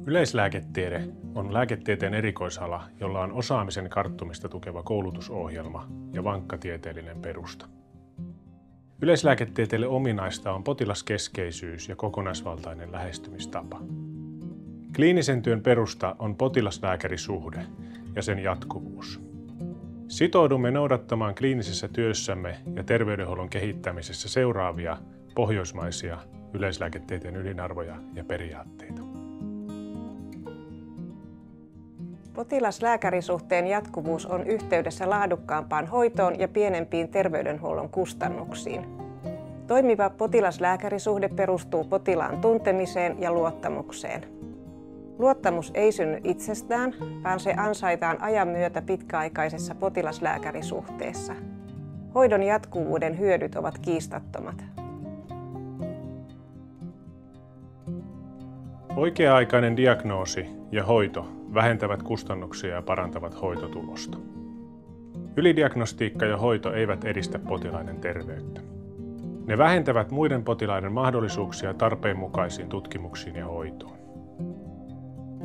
Yleislääketiede on lääketieteen erikoisala, jolla on osaamisen karttumista tukeva koulutusohjelma ja vankka tieteellinen perusta. Yleislääketieteelle ominaista on potilaskeskeisyys ja kokonaisvaltainen lähestymistapa. Kliinisen työn perusta on potilas-lääkäri-suhde ja sen jatkuvuus. Sitoudumme noudattamaan kliinisessä työssämme ja terveydenhuollon kehittämisessä seuraavia pohjoismaisia yleislääketieteen ydinarvoja ja periaatteita. Potilas-lääkärisuhteen jatkuvuus on yhteydessä laadukkaampaan hoitoon ja pienempiin terveydenhuollon kustannuksiin. Toimiva potilas-lääkärisuhde perustuu potilaan tuntemiseen ja luottamukseen. Luottamus ei synny itsestään, vaan se ansaitaan ajan myötä pitkäaikaisessa potilas-lääkärisuhteessa. Hoidon jatkuvuuden hyödyt ovat kiistattomat. Oikea-aikainen diagnoosi ja hoito vähentävät kustannuksia ja parantavat hoitotulosta. Ylidiagnostiikka ja hoito eivät edistä potilaiden terveyttä. Ne vähentävät muiden potilaiden mahdollisuuksia tarpeen mukaisiin tutkimuksiin ja hoitoon.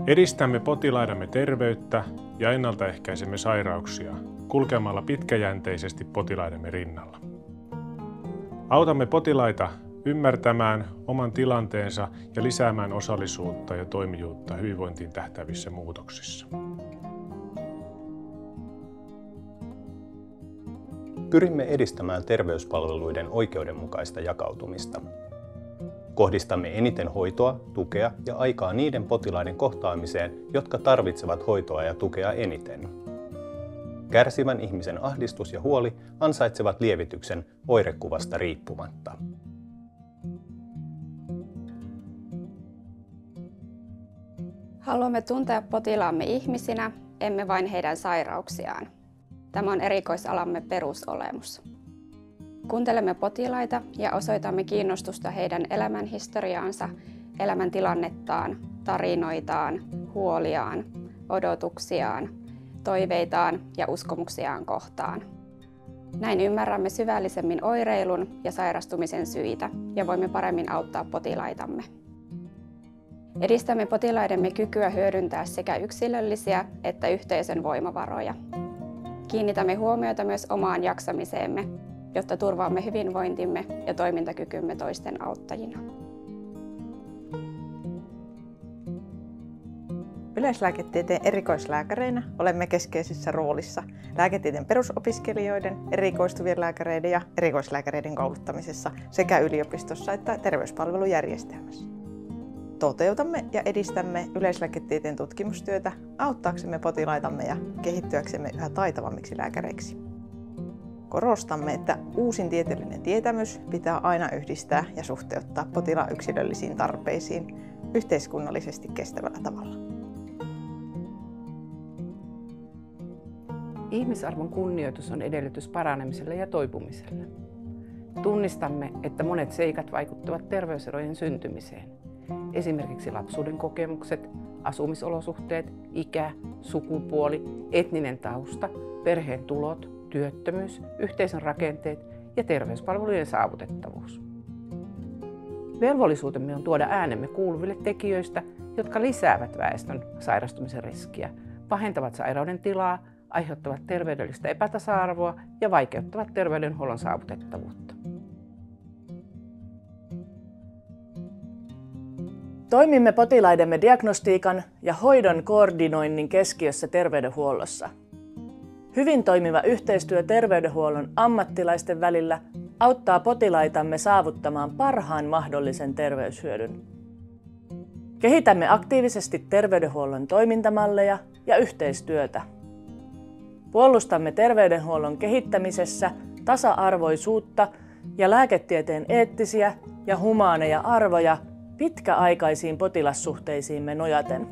Edistämme potilaidemme terveyttä ja ennaltaehkäisemme sairauksia kulkemalla pitkäjänteisesti potilaidemme rinnalla. Autamme potilaita ymmärtämään oman tilanteensa ja lisäämään osallisuutta ja toimijuutta hyvinvointiin tähtäävissä muutoksissa. Pyrimme edistämään terveyspalveluiden oikeudenmukaista jakautumista. Kohdistamme eniten hoitoa, tukea ja aikaa niiden potilaiden kohtaamiseen, jotka tarvitsevat hoitoa ja tukea eniten. Kärsivän ihmisen ahdistus ja huoli ansaitsevat lievityksen oirekuvasta riippumatta. Haluamme tuntea potilaamme ihmisinä, emme vain heidän sairauksiaan. Tämä on erikoisalamme perusolemus. Kuuntelemme potilaita ja osoitamme kiinnostusta heidän elämänhistoriaansa, elämäntilannettaan, tarinoitaan, huoliaan, odotuksiaan, toiveitaan ja uskomuksiaan kohtaan. Näin ymmärrämme syvällisemmin oireilun ja sairastumisen syitä ja voimme paremmin auttaa potilaitamme. Edistämme potilaidemme kykyä hyödyntää sekä yksilöllisiä että yhteisön voimavaroja. Kiinnitämme huomiota myös omaan jaksamiseemme, jotta turvaamme hyvinvointimme ja toimintakykymme toisten auttajina. Yleislääketieteen erikoislääkäreinä olemme keskeisessä roolissa lääketieteen perusopiskelijoiden, erikoistuvien lääkäreiden ja erikoislääkäreiden kouluttamisessa sekä yliopistossa että terveyspalvelujärjestelmässä. Toteutamme ja edistämme yleislääketieteen tutkimustyötä auttaaksemme potilaitamme ja kehittyäksemme yhä taitavammiksi lääkäreiksi. Korostamme, että uusin tieteellinen tietämys pitää aina yhdistää ja suhteuttaa potilaan yksilöllisiin tarpeisiin yhteiskunnallisesti kestävällä tavalla. Ihmisarvon kunnioitus on edellytys paranemiselle ja toipumiselle. Tunnistamme, että monet seikat vaikuttavat terveyserojen syntymiseen. Esimerkiksi lapsuuden kokemukset, asumisolosuhteet, ikä, sukupuoli, etninen tausta, perheen tulot, työttömyys, yhteisön rakenteet ja terveyspalvelujen saavutettavuus. Velvollisuutemme on tuoda äänemme kuuluville tekijöistä, jotka lisäävät väestön sairastumisen riskiä, pahentavat sairauden tilaa, aiheuttavat terveydellistä epätasa-arvoa ja vaikeuttavat terveydenhuollon saavutettavuutta. Toimimme potilaidemme diagnostiikan ja hoidon koordinoinnin keskiössä terveydenhuollossa. Hyvin toimiva yhteistyö terveydenhuollon ammattilaisten välillä auttaa potilaitamme saavuttamaan parhaan mahdollisen terveyshyödyn. Kehitämme aktiivisesti terveydenhuollon toimintamalleja ja yhteistyötä. Puolustamme terveydenhuollon kehittämisessä tasa-arvoisuutta ja lääketieteen eettisiä ja humaaneja arvoja pitkäaikaisiin potilassuhteisiimme nojaten.